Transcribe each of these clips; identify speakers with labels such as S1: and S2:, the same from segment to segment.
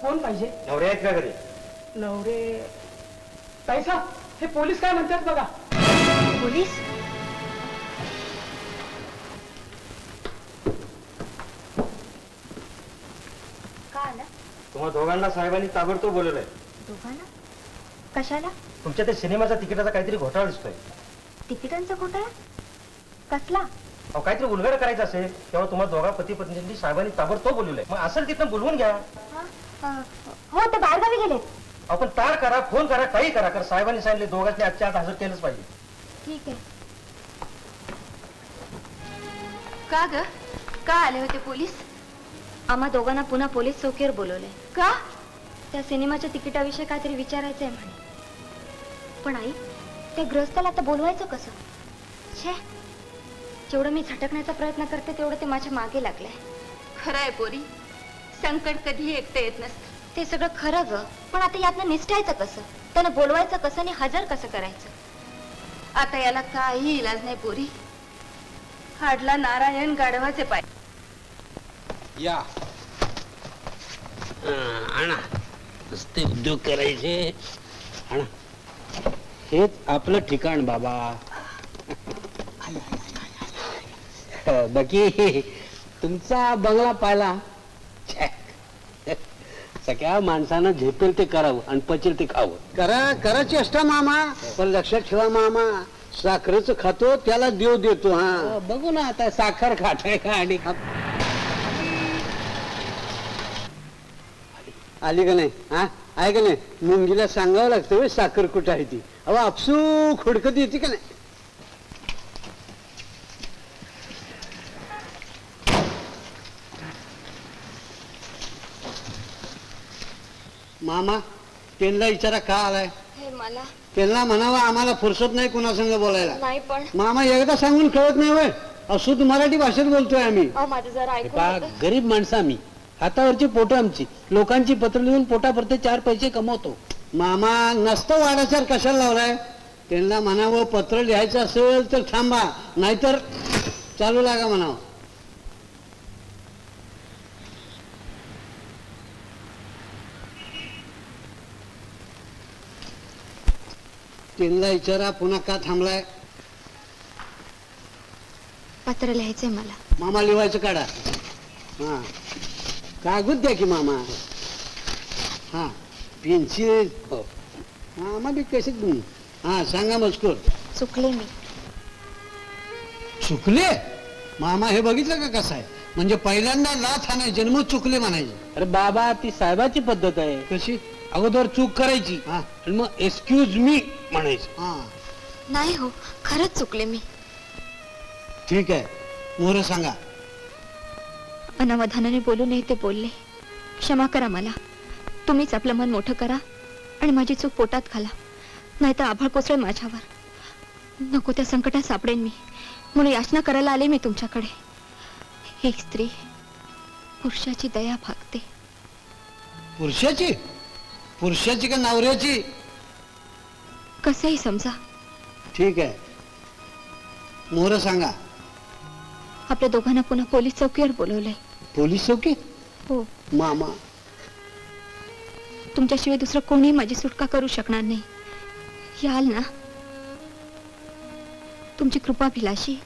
S1: कोण पाहिजे?
S2: नवरे आहेत का घरी?
S1: नवरे? ताईसाहेब, हे पोलीस काय म्हणतात बघा.
S3: पोलीस? का आला?
S2: तुम्हा दोघांना साहेबांनी ताबडतोब बोलवलंय.
S3: दोघांना? कशाला?
S2: तुमच्या ते सिनेमाचा तिकिटाचा काहीतरी घोटाळा दिसतोय.
S3: तिकिटांचा घोटाळा? कसला?
S2: अहो काहीतरी उलगडा करायचं असेल तेव्हा तुम्हा दोघा पती पत्नींनी साहेबांनी ताबडतोब बोलवलंय. मग असेल तिथं बोलवून घ्या.
S3: हो, ते बाहेरगावी गेलेत.
S2: आपण तार करा, फोन करा, काही करा, कारण साहेबांनी सांगितले दोघांनी आजच्या आत हजर केलंच पाहिजे.
S3: ठीक आहे.
S4: का ग? का आले होते पोलीस?
S3: आम्हा दोघांना पुन्हा पोलीस चौकीवर बोलवलंय.
S4: का?
S3: त्या सिनेमाच्या तिकिटाविषयी काहीतरी विचारायचंय म्हणे. पण आई, त्या ग्रस्ताला आता बोलवायचं कसं? छे, जेवढं मी झटकण्याचा प्रयत्न करते तेवढं ते माझ्या मागे लागलंय.
S4: खरं आहे पोरी, संकट कधी एकटं येत नसतं.
S3: ते सगळं खरं ग, पण आता यातनं निसटायचं कसं? त्यानं बोलवायचं कसं आणि हजर कसं करायचं?
S4: आता याला काही इलाज नाही पोरी. हाडला नारायण गाढवाचे पाय.
S5: या आणा, नुसते उद्योग करायचे. आणा, हेच आपलं ठिकाण बाबा. बाकी तुमचा बंगला पाहिला. सगळ्या माणसानं झेपेल ते करावं आणि पचेल ते खावं. करा चेष्टा मामा, पण लक्षात ठेवा मामा, साखरेचं खातो त्याला देव देतो. हा बघू ना आता साखर खाताय का? आणि आली का नाही? हा आहे का नाही? मुंगीला सांगावं लागतं साखर कुठं आहे ती. अहो आपसू खुडकत येते का नाही? मामा त्यांना विचारा का आलाय?
S3: हे मला
S5: त्यांना म्हणावं आम्हाला फुरसत नाही कुणासंग बोलायला.
S3: नाही, पण
S5: मामा एकदा सांगून कळत नाही वय. अशुद्ध मराठी भाषेत बोलतोय आम्ही.
S3: माझं जरा ऐकून.
S5: गरीब माणसं आम्ही, हातावरची पोटं आमची, लोकांची पत्र लिहून पोटापुरते 4 पैसे कमवतो. मामा नसतं वाडाचार कशाला लावलाय? त्यांना म्हणावं पत्र लिहायचं असेल तर थांबा, नाहीतर चालू लागा म्हणावं. त्यांना विचारा पुन्हा का थांबलाय?
S3: पत्र लिहायचंय मला.
S5: मामा लिवायचं काढा. हा कागद द्या की मामा. हा पेन्सिल. मामा बी कसे. हा सांगा मजकूर.
S3: चुकले मी.
S5: चुकले? मामा हे बघितलं का कसं आहे? म्हणजे पहिल्यांदा लाथ आणायचे मग चुकले म्हणायचे. अरे बाबा ती साहेबाची पद्धत आहे. कशी? अगोदर चूक करायची आणि मग एक्सक्यूज मी म्हणायचं.
S3: नाही हो, खरंच चुकले मी.
S5: ठीक आहे, मोर सांगा.
S3: अनावधानाने बोलू नये ते बोलले. क्षमा करा मला. तुम्हीच आपलं मन मोठं करा आणि माझी चूक पोटात घाला, नाहीतर आभाळ कोसळेल माझ्यावर. नको त्या संकटात सापडेन मी, म्हणून याचना करायला आले मी तुमच्याकडे. एक स्त्री पुरुषाची दया भागते.
S5: पुरुषाची? पुरुषाची का नवऱ्याची?
S3: कसंही समजा.
S5: ठीक आहे, मोर सांगा.
S3: आपल्या दोघांना पुन्हा पोलीस चौकीवर बोलवलंय.
S5: पोलीस चौकी?
S3: हो.
S5: मामा
S3: तुमच्याशिवाय दुसरं कोणी माझी सुटका करू शकणार नाही. याल ना? तुमची कृपा भिलाशी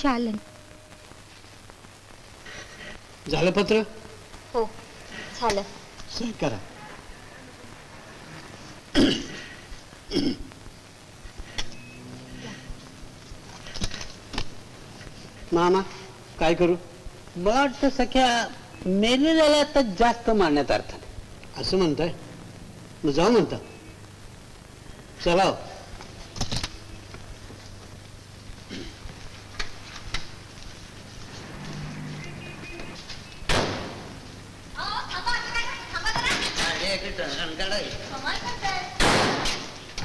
S3: शालन.
S5: झालं पत्र?
S3: हो झालं.
S5: सही करा. मामा काय करू? मला वाटतं सख्या मेलेल्याला तर जास्त मारण्यात अर्थ नाही. असं म्हणताय? मग जाऊ म्हणता. चला.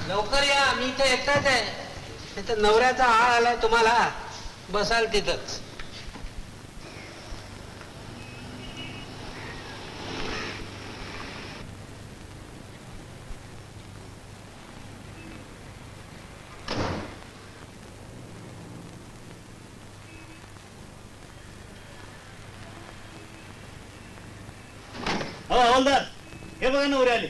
S5: लवकर या, मी इथे एकटाच आहे. तिथं नवऱ्याचा हाळ आलाय तुम्हाला, बसाल तिथंच.
S2: हवलदार हे बघा नवरे आले.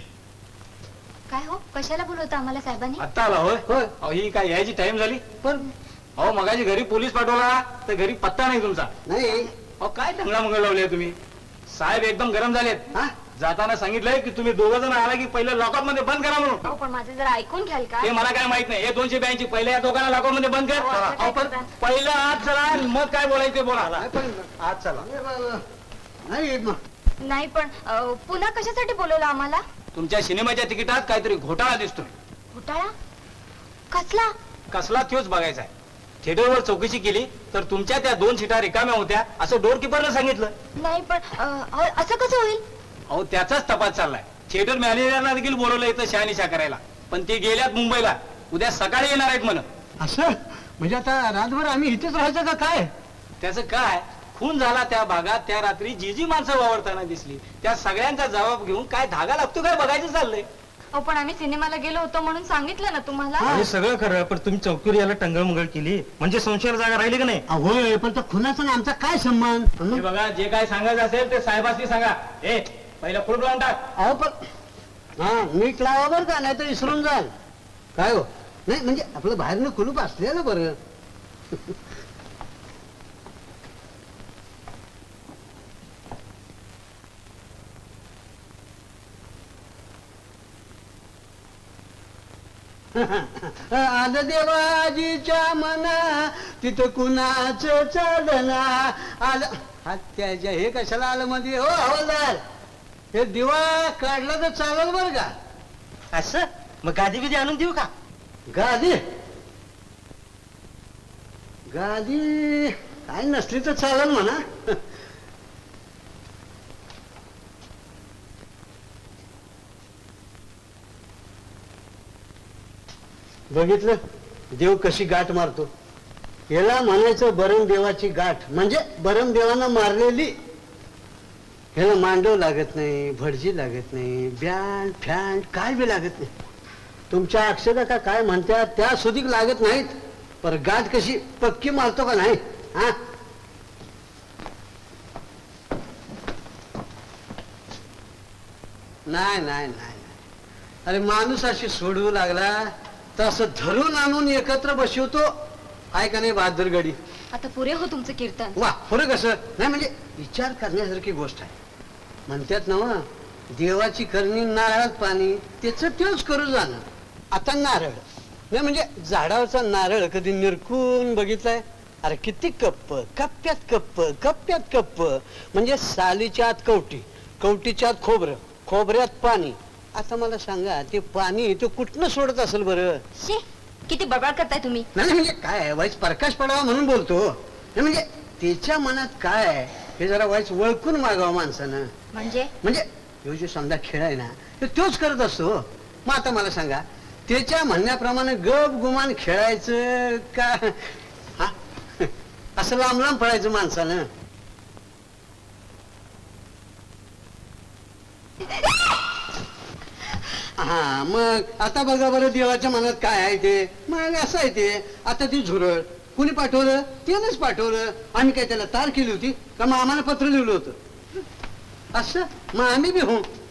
S3: काय हो कशाला बोलवता आम्हाला साहेबांनी?
S2: आता आला होय.
S5: होय.
S2: अहो ही काय यायची टाइम झाली?
S5: पण
S2: अहो मगाशी घरी पोलीस पाठवला तर घरी पत्ता नाही तुमचा.
S5: नाही.
S2: अहो काय टंगळा मंगळ लावले तुम्ही. साहेब एकदम गरम झालेत.
S5: हा?
S2: जाताना सांगितलंय की तुम्ही दोघं जण आला की पहिलं लॉकअप मध्ये बंद करा म्हणून.
S3: हो पण माझे जरा ऐकून घ्याल का?
S2: ते मला काय माहित नाही. हे 282 पहिले या दोघांना लॉकअप मध्ये बंद कर.
S3: असं काय
S2: अहो, पण
S3: करता?
S2: पहिलं आज चला मग काय बोलायचं ते बोला.
S5: नाही, पण
S2: आज चला.
S5: नाही मग.
S3: नाही पण पुन्हा कशासाठी बोलवलं आम्हाला?
S2: तुमच्या सिनेमाच्या तिकिटात काहीतरी घोटाळा दिसतोय.
S3: घोटाळा? कसला?
S2: कसला त्योच बघायचा आहे. थिएटरवर चौकशी केली तर तुमच्या त्या 2 सीटा रिकाम्या होत्या असं डोरकीपरनं सांगितलं.
S3: नाही पण असं कसं होईल?
S2: अहो त्याचाच तपास चाललाय. थिएटर मॅनेजरला देखील बोलवलं इथं शहानिशा करायला, पण ते गेल्यात मुंबईला. उद्या सकाळी येणार आहेत म्हण.
S5: असं म्हणजे आता रातभर आम्ही इथेच राहायचं का काय?
S2: त्याचं काय, खून झाला त्या भागात त्या रात्री जी माणसं वावरताना दिसली त्या सगळ्यांचा जबाब घेऊन काय धागा लागतो काय बघायचं चाललंय.
S3: अहो पण आम्ही सिनेमाला गेलो होतो म्हणून सांगितलं ना तुम्हाला.
S2: हे सगळं खरं, पण तुम्ही चौकीवर याला टंगळमंगळ केली म्हणजे संशयाला जागा राहिली का नाही?
S5: होय, पण त्या खुनाचा आणि आमचा काय संबंध?
S2: हे बघा, जे काय सांगायचं असेल ते साहेबांनी सांगा. ए पहिला कुलूप लावून टाक.
S5: अहो पण हा नीट लावा बरं का, नाही तर विसरून जाल. काय हो? नाही म्हणजे आपलं बाहेरनं कुलूप असलेलं बरं. आलं देवाजीच्या मना तिथं कुणाच चालना आलं. त्याच्या हे कशाला आलं मध्ये हो हवालदार? हे दिवा काढला तर चालेल बरं का?
S2: असं मग गादी बिदी आणून देऊ का?
S5: गादी गादी काय नसली तर चालेल म्हणा. बघितलं देव कशी गाठ मारतो. याला म्हणायचं बरमदेवाची गाठ, म्हणजे बरमदेवानं मारलेली. ह्याला मांडव लागत नाही, भटजी लागत नाही, बँड फॅन काय बी लागत नाही. तुमच्या अक्षदा का काय म्हणतात त्या सुधीक लागत नाहीत, पर गाठ कशी पक्की मारतो का नाही? हा नाही नाही नाही. अरे माणूस अशी सोडवू लागला तसं धरून आणून एकत्र बसवतो. आहे का नाही बहादूर गडी?
S3: आता पुरे हो तुमचं कीर्तन.
S5: वा फरक असं नाही, म्हणजे विचार करण्यासारखी गोष्ट आहे. म्हणतात ना देवाची करणी नारळात पाणी, त्याचं तेच करू जाणं. आता नारळ नाही म्हणजे झाडावरचा नारळ कधी निरखून बघितलाय? अरे किती कप्प, कप्प्यात कप्प, कप्प्यात कप्प. म्हणजे सालीच्या आत कवटी, कवटीच्या आत खोबरं, खोबऱ्यात पाणी. आता मला सांगा ते पाणी तो कुठनं सोडत असेल बरं?
S3: शी किती बडबड करताय तुम्ही.
S5: नाही म्हणजे काय वाईच प्रकाश पडावा म्हणून बोलतो. नाही म्हणजे त्याच्या मनात काय आहे हे जरा वाईच ओळखून मागावं माणसानं. म्हणजे तो जो समजा खेळ आहे ना तो तोच करत असतो. मग आता मला सांगा त्याच्या म्हणण्याप्रमाणे गप गुमान खेळायचं का हा असं लांब लांब पडायचं माणसानं? हा मग आता बघा बरं देवाच्या मनात काय आहे ते. मग असं आहे ते. आता ती झुरळ कुणी पाठवलं? त्यानंच पाठवलं. आम्ही काय त्याला तार केली होती का? मग आम्हाला पत्र लिहिलं होतं असं. मग आम्ही बी हो